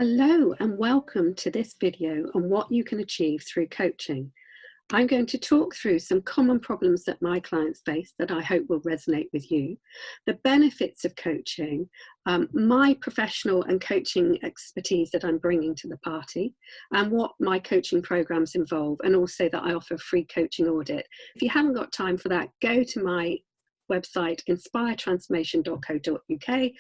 Hello and welcome to this video on what you can achieve through coaching. I'm going to talk through some common problems that my clients face that I hope will resonate with you, the benefits of coaching, my professional and coaching expertise that I'm bringing to the party, and what my coaching programs involve, and also that I offer free coaching audit. If you haven't got time for that, go to my website inspiretransformation.co.uk,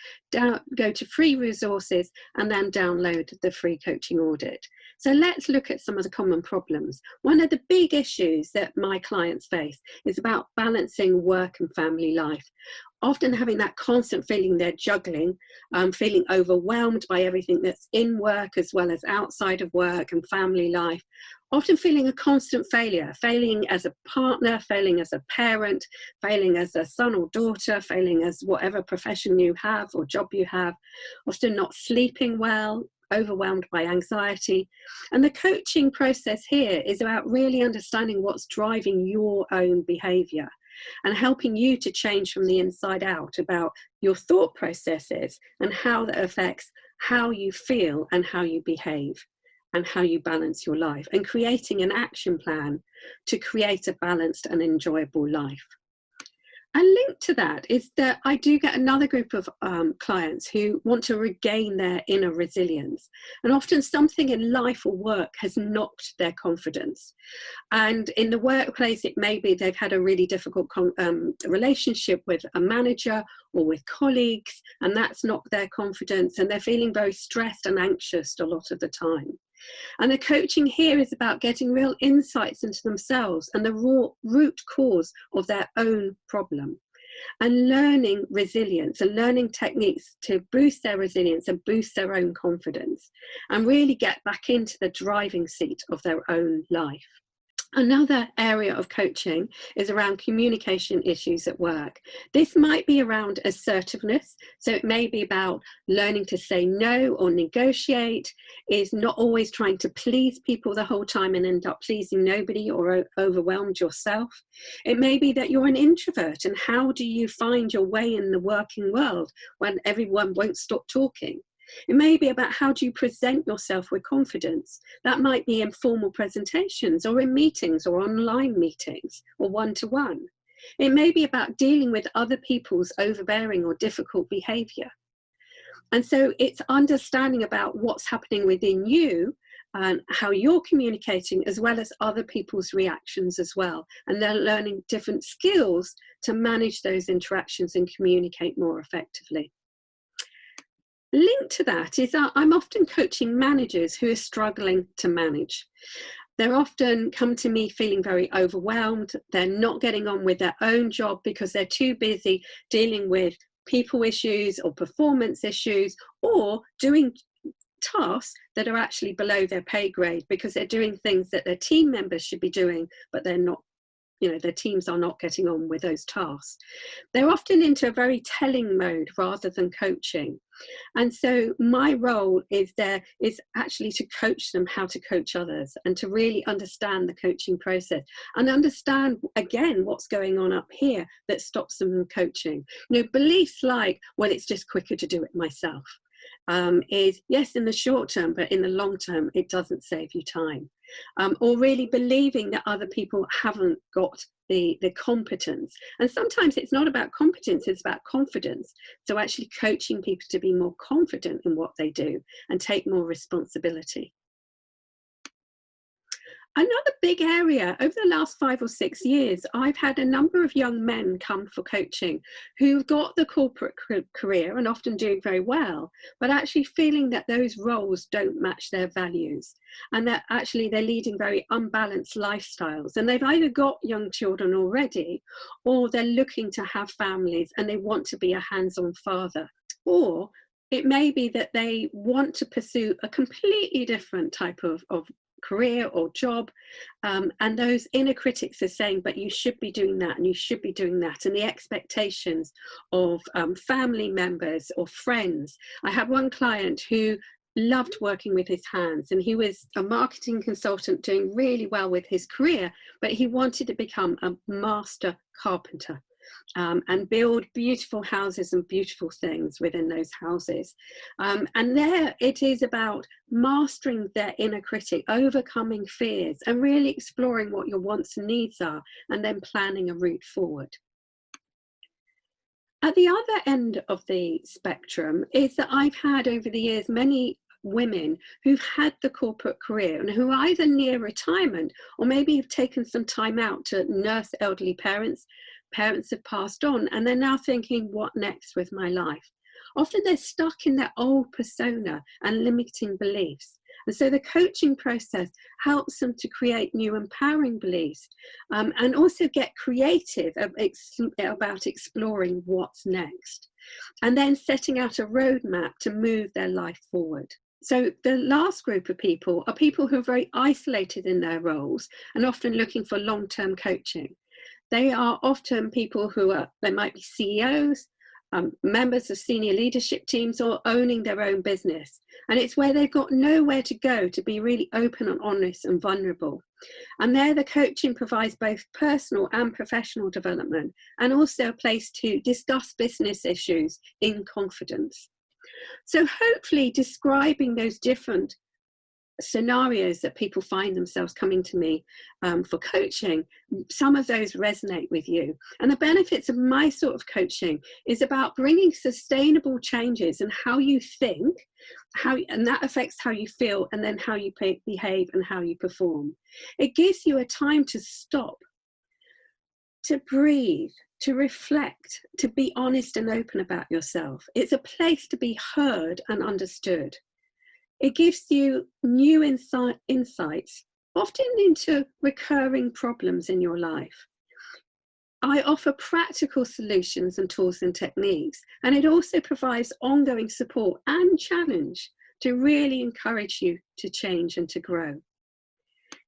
go to free resources and then download the free coaching audit. So let's look at some of the common problems. One of the big issues that my clients face is about balancing work and family life. Often having that constant feeling they're juggling, feeling overwhelmed by everything that's in work as well as outside of work and family life, often feeling a constant failure, failing as a partner, failing as a parent, failing as a son or daughter, failing as whatever profession you have or job you have, often not sleeping well, overwhelmed by anxiety. And the coaching process here is about really understanding what's driving your own behavior and helping you to change from the inside out about your thought processes and how that affects how you feel and how you behave and how you balance your life, and creating an action plan to create a balanced and enjoyable life. And linked to that is that I do get another group of clients who want to regain their inner resilience. And often something in life or work has knocked their confidence. And in the workplace, it may be they've had a really difficult relationship with a manager or with colleagues, and that's knocked their confidence, and they're feeling very stressed and anxious a lot of the time. And the coaching here is about getting real insights into themselves and the root cause of their own problem, and learning resilience and learning techniques to boost their resilience and boost their own confidence and really get back into the driving seat of their own life. Another area of coaching is around communication issues at work. This might be around assertiveness, so it may be about learning to say no or negotiate, is not always trying to please people the whole time and end up pleasing nobody or overwhelmed yourself. It may be that you're an introvert, and how do you find your way in the working world when everyone won't stop talking? It may be about how do you present yourself with confidence. That might be in formal presentations or in meetings or online meetings or one-to-one. It may be about dealing with other people's overbearing or difficult behavior. And so it's understanding about what's happening within you and how you're communicating, as well as other people's reactions as well. And they're learning different skills to manage those interactions and communicate more effectively. Linked to that is that I'm often coaching managers who are struggling to manage. They're often come to me feeling very overwhelmed. They're not getting on with their own job because they're too busy dealing with people issues or performance issues, or doing tasks that are actually below their pay grade because they're doing things that their team members should be doing, but they're not. Their teams are not getting on with those tasks. They're often into a very telling mode rather than coaching. And so my role is actually to coach them how to coach others and to really understand the coaching process and understand, again, what's going on up here that stops them from coaching. Beliefs like, well, it's just quicker to do it myself. Is yes in the short term, but in the long term it doesn't save you time, or really believing that other people haven't got the competence. And sometimes it's not about competence, it's about confidence. So actually coaching people to be more confident in what they do and take more responsibility. Another big area, over the last 5 or 6 years, I've had a number of young men come for coaching who've got the corporate career and often doing very well, but actually feeling that those roles don't match their values and that actually they're leading very unbalanced lifestyles. And they've either got young children already, or they're looking to have families and they want to be a hands-on father. Or it may be that they want to pursue a completely different type of career or job, and those inner critics are saying, but you should be doing that and you should be doing that, and the expectations of family members or friends. I had one client who loved working with his hands, and he was a marketing consultant doing really well with his career, but he wanted to become a master carpenter. and build beautiful houses and beautiful things within those houses. And there it is about mastering their inner critic, overcoming fears, and really exploring what your wants and needs are, and then planning a route forward. At the other end of the spectrum is that I've had over the years many women who've had the corporate career and who are either near retirement or maybe have taken some time out to nurse elderly parents. Parents have passed on and they're now thinking, what next with my life? Often they're stuck in their old persona and limiting beliefs. And so the coaching process helps them to create new empowering beliefs, and also get creative about exploring what's next, and then setting out a roadmap to move their life forward. So the last group of people are people who are very isolated in their roles and often looking for long-term coaching. They are often people they might be CEOs, members of senior leadership teams, or owning their own business. And it's where they've got nowhere to go to be really open and honest and vulnerable. And there the coaching provides both personal and professional development, and also a place to discuss business issues in confidence. So hopefully describing those different scenarios that people find themselves coming to me for coaching, some of those resonate with you. And the benefits of my sort of coaching is about bringing sustainable changes in how you think, and that affects how you feel, and then how you behave and how you perform. It gives you a time to stop, to breathe, to reflect, to be honest and open about yourself. It's a place to be heard and understood. It gives you new insights, often into recurring problems in your life. I offer practical solutions and tools and techniques, and it also provides ongoing support and challenge to really encourage you to change and to grow.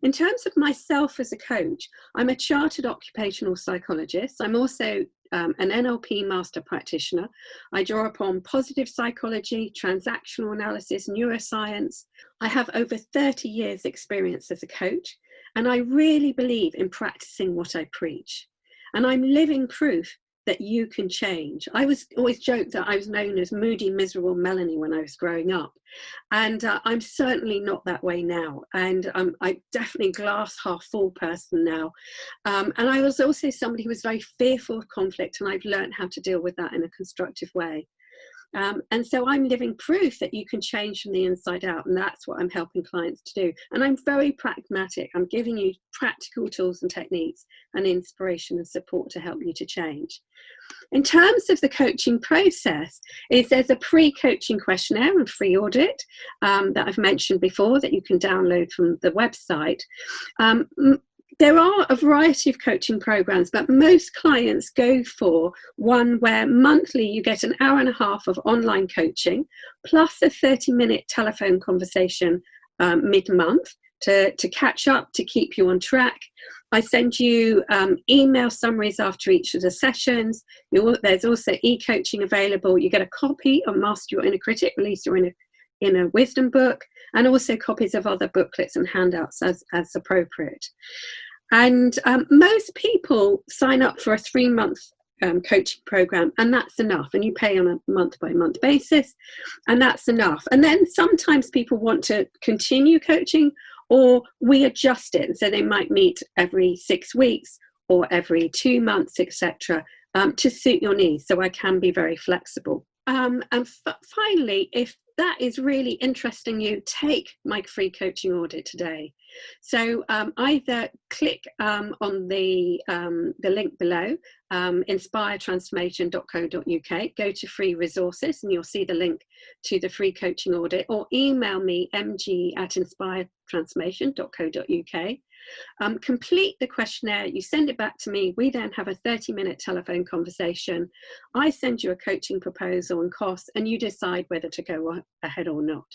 In terms of myself as a coach, I'm a chartered occupational psychologist. I'm also an NLP master practitioner. I draw upon positive psychology, transactional analysis, neuroscience. I have over 30 years experience as a coach, and I really believe in practicing what I preach. And I'm living proof that you can change. I was always joked that I was known as moody, miserable Melanie when I was growing up. And I'm certainly not that way now. And I'm definitely glass half full person now. And I was also somebody who was very fearful of conflict, and I've learned how to deal with that in a constructive way. And so I'm living proof that you can change from the inside out, and that's what I'm helping clients to do. And I'm very pragmatic. I'm giving you practical tools and techniques and inspiration and support to help you to change. In terms of the coaching process, there's a pre-coaching questionnaire and free audit that I've mentioned before that you can download from the website. There are a variety of coaching programs, but most clients go for one where monthly you get an hour and a half of online coaching, plus a 30-minute telephone conversation mid-month to catch up, to keep you on track. I send you email summaries after each of the sessions. There's also e-coaching available. You get a copy of Master Your Inner Critic, Release Your Inner Wisdom book, and also copies of other booklets and handouts as appropriate. And most people sign up for a 3-month coaching program, and that's enough. And you pay on a month-by-month basis, and that's enough. And then sometimes people want to continue coaching, or we adjust it. And so they might meet every 6 weeks or every 2 months, etc., to suit your needs. So I can be very flexible. And finally, if that is really interesting you, take my free coaching audit today. So either click on the link below, inspiretransformation.co.uk, go to free resources and you'll see the link to the free coaching audit, or email me mg@inspiretransformation.co.uk. Complete the questionnaire, you send it back to me, we then have a 30-minute telephone conversation. I send you a coaching proposal and costs, and you decide whether to go ahead or not.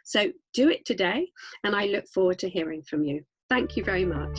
So do it today, and I look forward to hearing from you. Thank you very much.